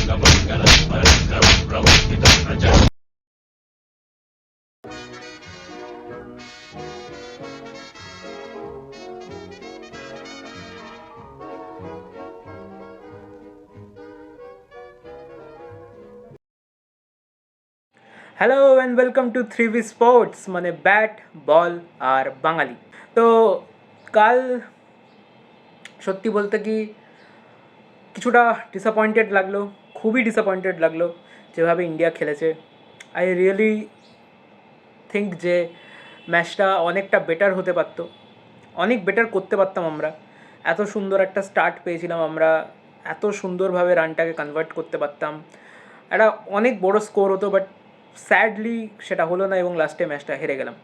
Hello and welcome to 3V sports, মানে bat ball আর বাঙালি। তো কাল সত্যি বলতে কি কিছুটা ডিসঅ্যাপয়েন্টেড লাগলো, খুবই ডিসঅ্যাপয়েন্টেড লাগলো যেভাবে ইন্ডিয়া খেলেছে। আই রিয়েলি থিঙ্ক যে ম্যাচটা অনেকটা বেটার হতে পারতো, অনেক বেটার করতে পারতাম আমরা। এত সুন্দর একটা স্টার্ট পেয়েছিলাম আমরা, এত সুন্দরভাবে রানটাকে কনভার্ট করতে পারতাম, একটা অনেক বড় স্কোর হতো, বাট স্যাডলি সেটা হলো না এবং লাস্টে ম্যাচটা হেরে গেলাম।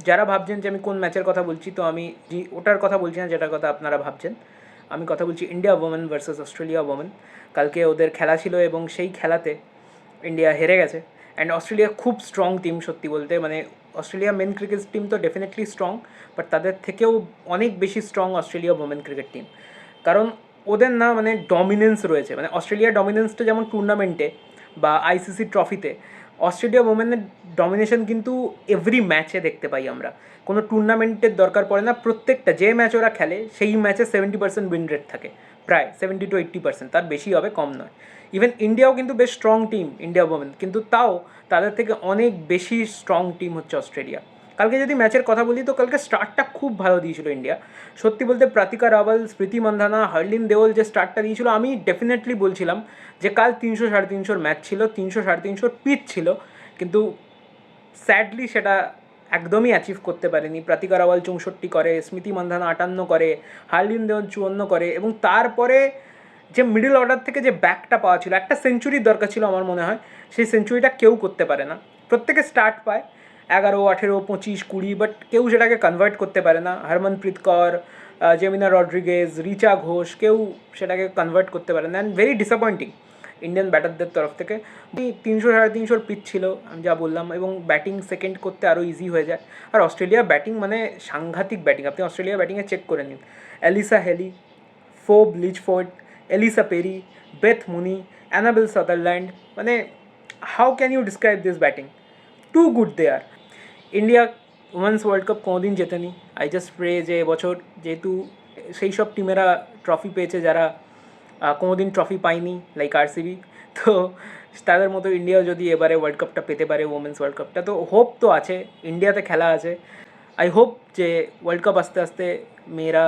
যারা ভাবছেন যে আমি কোন ম্যাচের কথা বলছি, তো আমি ওটার কথা বলছি না যেটার কথা আপনারা ভাবছেন। আমি কথা বলছি India women versus Australia women. কালকে ওদের খেলা ছিল এবং সেই খেলাতে ইন্ডিয়া হেরে গেছে। অ্যান্ড অস্ট্রেলিয়া খুব স্ট্রং টিম সত্যি বলতে, মানে অস্ট্রেলিয়া মেন ক্রিকেট টিম তো ডেফিনেটলি স্ট্রং, বাট তাদের থেকেও অনেক বেশি strong Australia women cricket team. কারণ ওদের না মানে ডমিনেন্স রয়েছে, মানে অস্ট্রেলিয়ার ডমিনেন্সটা যেমন টুর্নামেন্টে বা আইসিসি ট্রফিতে, অস্ট্রেলিয়া ওমেনের ডমিনেশন কিন্তু এভরি ম্যাচে দেখতে পাই আমরা। কোনো টুর্নামেন্টের দরকার পড়ে না, প্রত্যেকটা যে ম্যাচ ওরা খেলে সেই ম্যাচে 70% উইন রেট থাকে, প্রায় 70 to 80%, তার বেশি হবে, কম নয়। ইভেন ইন্ডিয়াও কিন্তু বেশ স্ট্রং টিম ইন্ডিয়া ওমেন, কিন্তু তাও তাদের থেকে অনেক বেশি স্ট্রং টিম হচ্ছে অস্ট্রেলিয়া। কালকে যদি ম্যাচের কথা বলি তো কালকে স্টার্টটা খুব ভালো দিয়েছিল ইন্ডিয়া। সত্যি বলতে প্রাতিকা রাওয়াল, স্মৃতি মান্ধানা, হার্লিন দেওল যে স্টার্টটা দিয়েছিল, আমি ডেফিনেটলি বলছিলাম যে কাল 300-350 ম্যাচ ছিল, 300-350 পিচ ছিল, কিন্তু স্যাডলি সেটা একদমই অ্যাচিভ করতে পারেনি। প্রাতিকা রাওয়াল 64 করে, স্মৃতি মান্ধানা 58 করে, হার্লিন দেওল 54 করে, এবং তারপরে যে মিডল অর্ডার থেকে যে ব্যাকটা পাওয়া ছিল, একটা সেঞ্চুরির দরকার ছিল আমার মনে হয়, সেই সেঞ্চুরিটা কেউ করতে পারে না। প্রত্যেকে স্টার্ট পায় 11, 18, 25, 20, বাট কেউ সেটাকে কনভার্ট করতে পারে না। হরমনপ্রীত কৌর, জেমিনা রড্রিগেজ, রিচা ঘোষ, কেউ সেটাকে কনভার্ট করতে পারে না। অ্যান্ড ভেরি ডিসঅ্যাপয়েন্টিং ইন্ডিয়ান ব্যাটারদের তরফ থেকে। 300-350 পিচ ছিল আমি যা বললাম, এবং ব্যাটিং সেকেন্ড করতে আরও ইজি হয়ে যায়। আর অস্ট্রেলিয়া ব্যাটিং মানে সাংঘাতিক ব্যাটিং, আপনি অস্ট্রেলিয়া ব্যাটিংয়ে চেক করে নিন। Alyssa Healy, Phoebe Litchfield, Ellyse Perry, Beth Mooney, Annabel Sutherland, মানে how can you describe this batting? Too good they are. India women's world cup কোনোদিন জেতেনি। আই জাস্ট প্রে যে এবছর, যেহেতু সেই সব টিমেরা ট্রফি পেয়েছে যারা কোনোদিন ট্রফি পায়নি, লাইক আরসিবি, তো তাদের মতো ইন্ডিয়া যদি এবারে ওয়ার্ল্ড কাপটা পেতে পারে, ওমেন্স ওয়ার্ল্ড কাপটা, তো হোপ তো আছে, ইন্ডিয়াতে খেলা আছে। আই হোপ যে ওয়ার্ল্ড কাপ আস্তে আস্তে মেয়েরা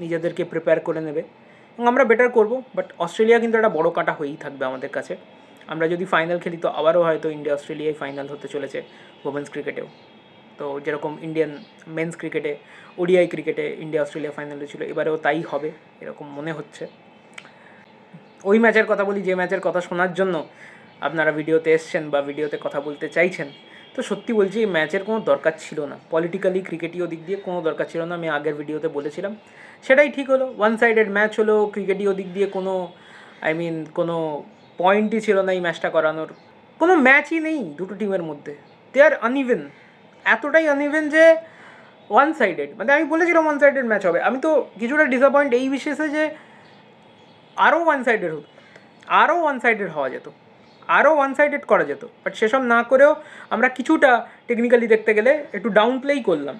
নিজেদেরকে প্রিপেয়ার করে নেবে এবং আমরা বেটার করব। বাট অস্ট্রেলিয়া কিন্তু একটা বড় কাঁটা হয়েই থাকবে আমাদের কাছে। আমরা যদি ফাইনাল খেলি তো আবারও হয়তো ইন্ডিয়া অস্ট্রেলিয়ায় ফাইনাল হতে চলেছে ওমেন্স ক্রিকেটেও। তো যেরকম ইন্ডিয়ান মেন্স ক্রিকেটে, ওডিআই ক্রিকেটে ইন্ডিয়া অস্ট্রেলিয়া ফাইনালে ছিল, এবারেও তাই হবে এরকম মনে হচ্ছে। ওই ম্যাচের কথা বলি যে ম্যাচের কথা শোনার জন্য আপনারা ভিডিওতে এসছেন বা ভিডিওতে কথা বলতে চাইছেন। তো সত্যি বলছি এই ম্যাচের কোনো দরকার ছিল না, পলিটিক্যালি ক্রিকেটীয় দিক দিয়ে কোনো দরকার ছিল না। আমি আগের ভিডিওতে বলেছিলাম, সেটাই ঠিক হলো। ওয়ান সাইডেড ম্যাচ হলো, ক্রিকেটীয় দিক দিয়ে কোনো কোনো পয়েন্টই ছিল না এই ম্যাচটা করানোর। কোনো ম্যাচই নেই দুটো টিমের মধ্যে, দে আর আনইভেন, এতটাই আনইভেন যে ওয়ান সাইডেড, মানে আমি বলেছিলাম ওয়ান সাইডেড ম্যাচ হবে। আমি তো কিছুটা ডিসঅ্যাপয়েন্ট এই বিশেষে যে আরও ওয়ান সাইডেড হতো, আরও ওয়ান সাইডেড হওয়া যেত, আরও ওয়ান সাইডেড করা যেত, বাট সেসব না করেও আমরা কিছুটা টেকনিক্যালি দেখতে গেলে একটু ডাউন প্লেই করলাম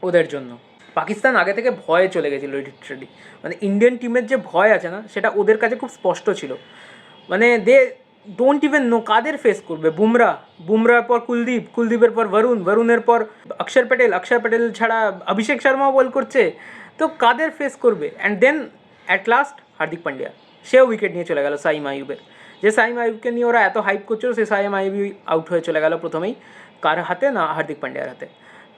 ওদের জন্য। পাকিস্তান আগে থেকে ভয়ে চলে গেছিলো লিটারালি, মানে ইন্ডিয়ান টিমের যে ভয় আছে না, সেটা ওদের কাছে খুব স্পষ্ট ছিল। মানে দে ডোন্ট ইভেন নো কাদের ফেস করবে। বুমরার পর কুলদীপ, কুলদীপের পর বরুণের পর অক্ষর প্যাটেল ছাড়া অভিষেক শর্মাও বল করছে, তো কাদের ফেস করবে? And then at last Hardik Pandya, সেও উইকেট নিয়ে চলে গেল সাইম আইয়ুবের। যে সাইম আইয়ুবকে নিয়ে ওরা এত হাইপ করছিল, সে সাইম আইয়ুবই আউট হয়ে চলে গেল প্রথমেই। কার হাতে? না হার্দিক পান্ডিয়ার হাতে।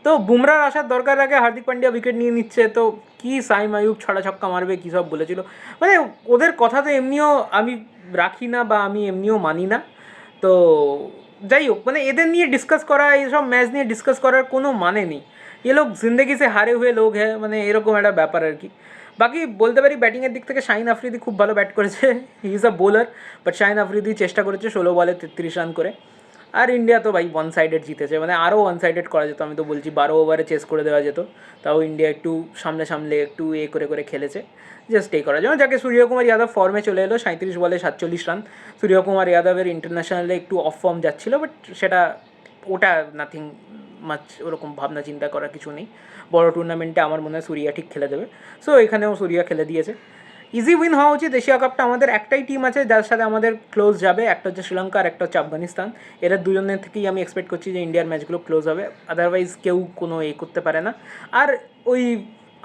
তো বুমরার আসার দরকার আগে হার্দিক পান্ডিয়া উইকেট নিয়ে নিচ্ছে, তো কি সাইম আইয়ুব ছড়া ছক্কা মারবে কী সব বলেছিল। মানে ওদের কথা তো এমনিও আমি রাখি না বা আমি এমনিও মানি না। তো যাই হোক, মানে এদের নিয়ে ডিসকাস করা, এইসব ম্যাচ নিয়ে ডিসকাস করার কোনো মানে নেই। এ লোক জিন্দগি সে হারে হুয়ে লোক হ্যাঁ, মানে এরকম একটা ব্যাপার আর কি। বাকি বলতে পারি ব্যাটিংয়ের দিক থেকে শাহিন আফ্রিদি খুব ভালো ব্যাট করেছে, he is a bowler, but Shaheen Afridi চেষ্টা করেছে 16 বলে 33 রান করে। আর ইন্ডিয়া তো ভাই ওয়ান সাইডেড জিতেছে, মানে আরও ওয়ান সাইডেড করা যেত, আমি তো বলছি 12 ওভারে চেস করে দেওয়া যেত, তাও ইন্ডিয়া একটু সামনে সামলে একটু করে করে খেলেছে, জাস্ট এই করা যেমন যাকে সূর্যকুমার যাদব ফর্মে চলে এলো 37 বলে 47 রান। সূর্যকুমার যাদবের ইন্টারন্যাশনালে একটু অফ ফর্ম যাচ্ছিলো, বাট সেটা ওটা নাথিং মাচ, ওরকম ভাবনা চিন্তা করার কিছু নেই। বড় টুর্নামেন্টে আমার মনে হয় সূর্যা ঠিক খেলে দেবে, সো এখানেও সূর্যা খেলে দিয়েছে। ইজি উইন হওয়া উচিত। এশিয়া কাপটা আমাদের একটাই টিম আছে যার সাথে আমাদের ক্লোজ যাবে, একটা হচ্ছে শ্রীলঙ্কা আর একটা হচ্ছে আফগানিস্তান। এরা দুজনের থেকেই আমি এক্সপেক্ট করছি যে ইন্ডিয়ার ম্যাচগুলো ক্লোজ হবে, আদারওয়াইজ কেউ কোনো করতে পারে না। আর ওই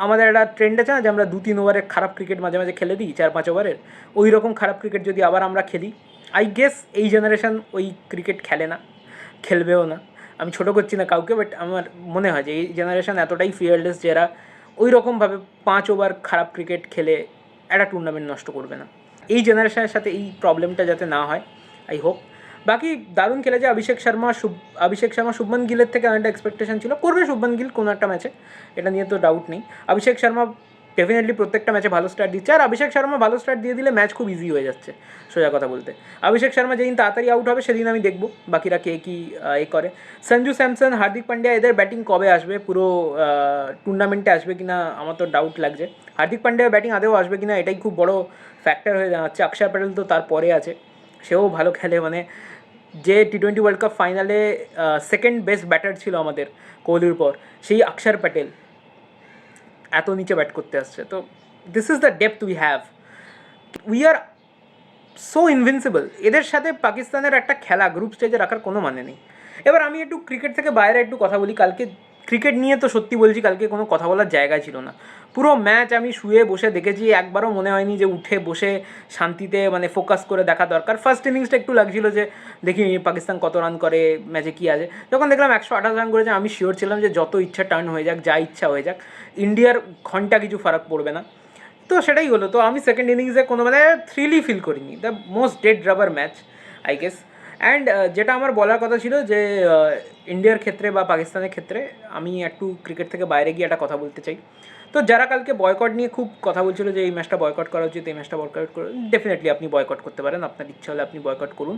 আমাদের একটা ট্রেন্ড আছে না যে আমরা 2-3 ওভারের খারাপ ক্রিকেট মাঝে মাঝে খেলে দিই, 4-5 ওভারের, ওই রকম খারাপ ক্রিকেট যদি আবার আমরা খেলি, আই গেস এই জেনারেশন ওই ক্রিকেট খেলে না, খেলবেও না। আমি ছোটো করছি না কাউকে, বাট আমার মনে হয় যে এই জেনারেশন এতটাই ফিয়ারলেস যে এরা ওই রকমভাবে 5 ওভার খারাপ ক্রিকেট খেলে একটা টুর্নামেন্ট নষ্ট করবে না। এই জেনারেশনের সাথে এই প্রবলেমটা যাতে না হয়, আই হোপ। বাকি দারুণ খেলেছে অভিষেক শর্মা। শুভমান গিলের থেকে অনেকটা এক্সপেকটেশন ছিল, করবে শুভমান গিল কোনো একটা ম্যাচে, এটা নিয়ে তো ডাউট নেই। অভিষেক শর্মা ডেফিনেটলি প্রত্যেকটা ম্যাচে ভালো স্টার্ট দিচ্ছে, আর অভিষেক শর্মা ভালো স্টার্ট দিয়ে দিলে ম্যাচ খুব ইজি হয়ে যাচ্ছে, সোজা কথা বলতে। অভিষেক শর্মা যেদিন তাড়াতাড়ি আউট হবে সেদিন আমি দেখবো বাকিরা কে কী করে। সঞ্জু স্যামসন, হার্দিক পান্ডিয়া, এদের ব্যাটিং কবে আসবে, পুরো টুর্নামেন্টে আসবে কিনা আমার তো ডাউট লাগছে। হার্দিক পান্ডিয়ার ব্যাটিং আদেও আসবে কিনা এটাই খুব বড় ফ্যাক্টর হয়ে দাঁড়াচ্ছে। অক্ষর প্যাটেল তো তারপরে আছে, সেও ভালো খেলে, মানে যে T20 ওয়ার্ল্ড কাপ ফাইনালে সেকেন্ড বেস্ট ব্যাটার ছিল আমাদের কোহলির পর, সেই অক্ষর প্যাটেল এত নিচে ব্যাট করতে আসছে। তো this is the depth we have, we are so invincible. এদের সাথে পাকিস্তানের একটা খেলা গ্রুপ স্টেজে রাখার কোনো মানে নেই। এবার আমি একটু ক্রিকেট থেকে বাইরে একটু কথা বলি। কালকে ক্রিকেট নিয়ে তো সত্যি বলছি কালকে কোনো কথা বলার জায়গা ছিল না। পুরো ম্যাচ আমি শুয়ে বসে দেখেছি, একবারও মনে হয়নি যে উঠে বসে শান্তিতে মানে ফোকাস করে দেখা দরকার। ফার্স্ট ইনিংসটা একটু লাগছিল যে দেখি পাকিস্তান কত রান করে, ম্যাচে কী আছে। যখন দেখলাম 128 রান করেছে, আমি শিওর ছিলাম যে যত ইচ্ছা টার্ন হয়ে যাক, যা ইচ্ছা হয়ে যাক, ইন্ডিয়ার ঘন্টা কিছু ফারাক পড়বে না। তো সেটাই হলো। তো আমি সেকেন্ড ইনিংসে কোনো মানে থ্রিলই ফিল করিনি, the most dead rubber match I guess. And যেটা আমার বলার কথা ছিল যে ইন্ডিয়ার ক্ষেত্রে বা পাকিস্তানের ক্ষেত্রে আমি একটু ক্রিকেট থেকে বাইরে গিয়ে একটা কথা বলতে চাই। তো যারা কালকে বয়কট নিয়ে খুব কথা বলছিল যে এই ম্যাচটা বয়কট করা উচিত, এই ম্যাচটা বয়কট করুন, ডেফিনেটলি আপনি বয়কট করতে পারেন। আপনার ইচ্ছা হলে আপনি বয়কট করুন,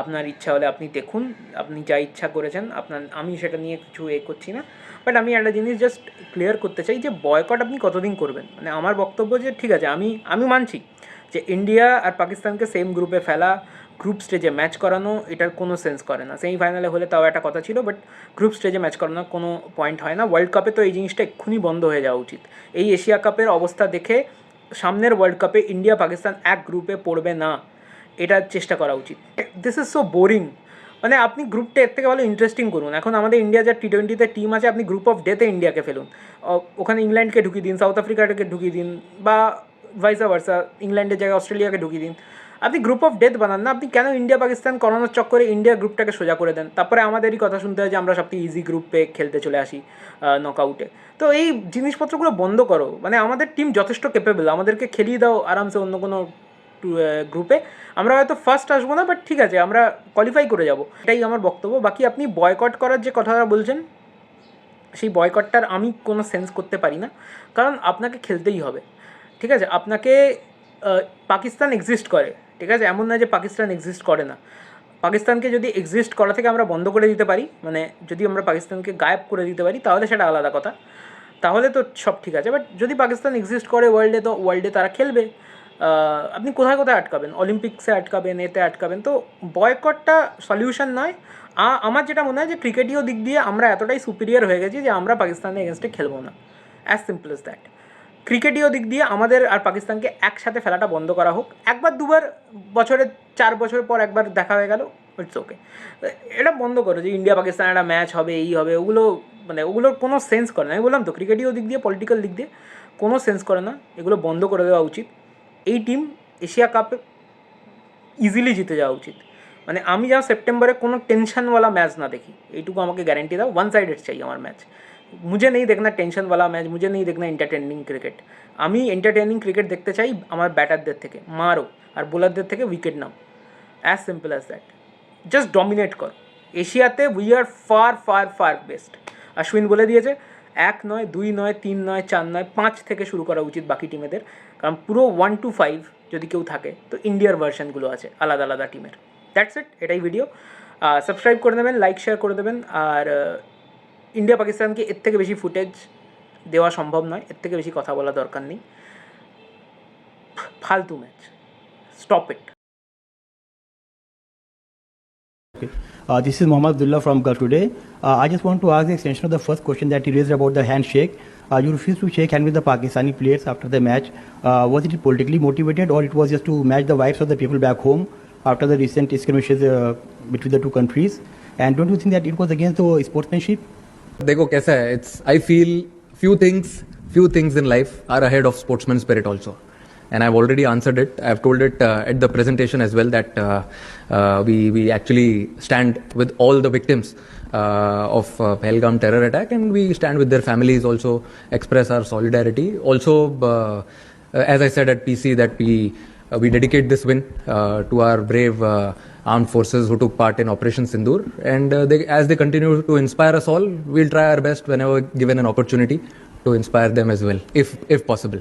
আপনার ইচ্ছা হলে আপনি দেখুন, আপনি যা ইচ্ছা করেছেন আপনার, আমি সেটা নিয়ে কিছু করছি না। বাট আমি একটা জিনিস জাস্ট ক্লিয়ার করতে চাই যে বয়কট আপনি কতদিন করবেন। মানে আমার বক্তব্য যে ঠিক আছে, আমি মানছি যে ইন্ডিয়া আর পাকিস্তানকে সেম গ্রুপে ফেলা, গ্রুপ স্টেজে ম্যাচ করানো, এটার কোনো সেন্স করে না। সেমিফাইনালে হলে তাও একটা কথা ছিল, বাট গ্রুপ স্টেজে ম্যাচ করানোর কোনো পয়েন্ট হয় না। ওয়ার্ল্ড কাপে তো এই জিনিসটা এক্ষুনি বন্ধ হয়ে যাওয়া উচিত। এই এশিয়া কাপের অবস্থা দেখে সামনের ওয়ার্ল্ড কাপে ইন্ডিয়া পাকিস্তান এক গ্রুপে পড়বে না, এটার চেষ্টা করা উচিত। This is so boring. মানে আপনি গ্রুপটা এর থেকে ভালো ইন্টারেস্টিং করুন। এখন আমাদের ইন্ডিয়া যা T20-তে টিম আছে, আপনি গ্রুপ অফ ডেতে ইন্ডিয়াকে ফেলুন, ওখানে ইংল্যান্ডকে ঢুকিয়ে দিন, সাউথ আফ্রিকাটাকে ঢুকিয়ে দিন, বা ভাইসা ভার্সা, ইংল্যান্ডের জায়গায় অস্ট্রেলিয়াকে ঢুকিয়ে দিন। আপনি গ্রুপ অফ ডেথ বানান না। আপনি কেন ইন্ডিয়া পাকিস্তান করানোর চক্করে ইন্ডিয়া গ্রুপটাকে সোজা করে দেন, তারপরে আমাদেরই কথা শুনতে হয় যে আমরা সবথেকে ইজি গ্রুপে খেলতে চলে আসি নকআউটে। তো এই জিনিসপত্রগুলো বন্ধ করো। মানে আমাদের টিম যথেষ্ট ক্যাপেবল, আমাদেরকে খেলিয়ে দাও আরামসে অন্য কোনো গ্রুপে। আমরা হয়তো ফার্স্ট আসবো না, বাট ঠিক আছে, আমরা কোয়ালিফাই করে যাব, এটাই আমার বক্তব্য। বাকি আপনি বয়কট করার যে কথাটা বলছেন, সেই বয়কটটার আমি কোনো সেন্স করতে পারি না, কারণ আপনাকে খেলতেই হবে। ঠিক আছে, আপনাকে পাকিস্তান এক্সিস্ট করে, ঠিক আছে, এমন না যে পাকিস্তান এক্সিস্ট করে না। পাকিস্তানকে যদি এক্সিস্ট করা থেকে আমরা বন্ধ করে দিতে পারি, মানে যদি আমরা পাকিস্তানকে গায়েব করে দিতে পারি, তাহলে সেটা আলাদা কথা, তাহলে তো সব ঠিক আছে। বাট যদি পাকিস্তান এক্সিস্ট করে ওয়ার্ল্ডে, তো ওয়ার্ল্ডে তারা খেলবে। আপনি কোথায় কোথায় আটকাবেন, অলিম্পিক্সে আটকাবেন, এতে আটকাবেন। তো বয়কটটা সলিউশন নয়। আমার যেটা মনে হয় যে ক্রিকেটীয় দিক দিয়ে আমরা এতটাই সুপিরিয়র হয়ে গেছি যে আমরা পাকিস্তানের এগেনস্টে খেলবো না, অ্যাজ সিম্পল এস দ্যাট। ক্রিকেটীয় দিক দিয়ে আমাদের আর পাকিস্তানকে একসাথে ফেলাটা বন্ধ করা হোক। একবার দুবার, বছরে 4 বছর পর একবার দেখা হয়ে গেল, ইটস ওকে। এটা বন্ধ করো যে ইন্ডিয়া পাকিস্তান একটা ম্যাচ হবে, এই হবে, ওগুলো মানে ওগুলোর কোনো সেন্স করে না। আমি বললাম তো, ক্রিকেটীয় দিক দিয়ে, পলিটিক্যাল দিক দিয়ে কোনো সেন্স করে না, এগুলো বন্ধ করে দেওয়া উচিত। এই টিম এশিয়া কাপে ইজিলি জিতে যাওয়া উচিত। মানে আমি যেন সেপ্টেম্বরে কোনো টেনশনওয়ালা ম্যাচ না দেখি, এইটুকু আমাকে গ্যারেন্টি দাও। ওয়ান সাইডেড চাই আমার ম্যাচ, मुझे नहीं देखना टेंशन वाला मैच, मुझे नहीं देखना एंटरटेनिंग क्रिकेट। আমি এন্টারটেনিং ক্রিকেট দেখতে চাই আমার ব্যাটারদের থেকে, মারো, আর বোলারদের থেকে wicket now, as simple as that. Just dominate করো। এশিয়াতে we are far far far best. Ashwin বলে দিয়েছে 1 নয়, 2 নয়, 3 নয়, 4 নয়, 5 থেকে শুরু করা উচিত বাকি টিমেদের, কারণ পুরো 1 to 5 যদি কেউ থাকে তো ইন্ডিয়ার ভার্সনগুলো আছে আলাদা আলাদা টিমের। দ্যাটস ইট, এটাই ভিডিও। সাবস্ক্রাইব করে দেবেন, লাইক শেয়ার করে দেবেন। আর ইন্ডিয়া পাকিস্তানকে এর থেকে বেশি ফুটেজ দেওয়া সম্ভব নয়, এর থেকে বেশি কথা বলা দরকার নেই। ফালতু match, stop it. Okay. This is Mohammad Abdullah from Gulf Today. I just want to ask the extension of the first question that he raised about the handshake. You refused to shake hands with the Pakistani players after the match. Was it politically motivated, or it was just to match the vibes of the people back home after the recent skirmishes between the two countries? And don't you think that it was against the sportsmanship? देखो कैसा है, it's I feel few things in life are ahead of sportsman spirit also, and I've already answered it. I've told it at the presentation as well that we actually stand with all the victims of Pahalgam terror attack, and we stand with their families, also express our solidarity. Also, as I said at PC, that we dedicate this win to our brave armed forces who took part in Operation Sindoor, and as they continue to inspire us all, we'll try our best whenever given an opportunity to inspire them as well, if possible.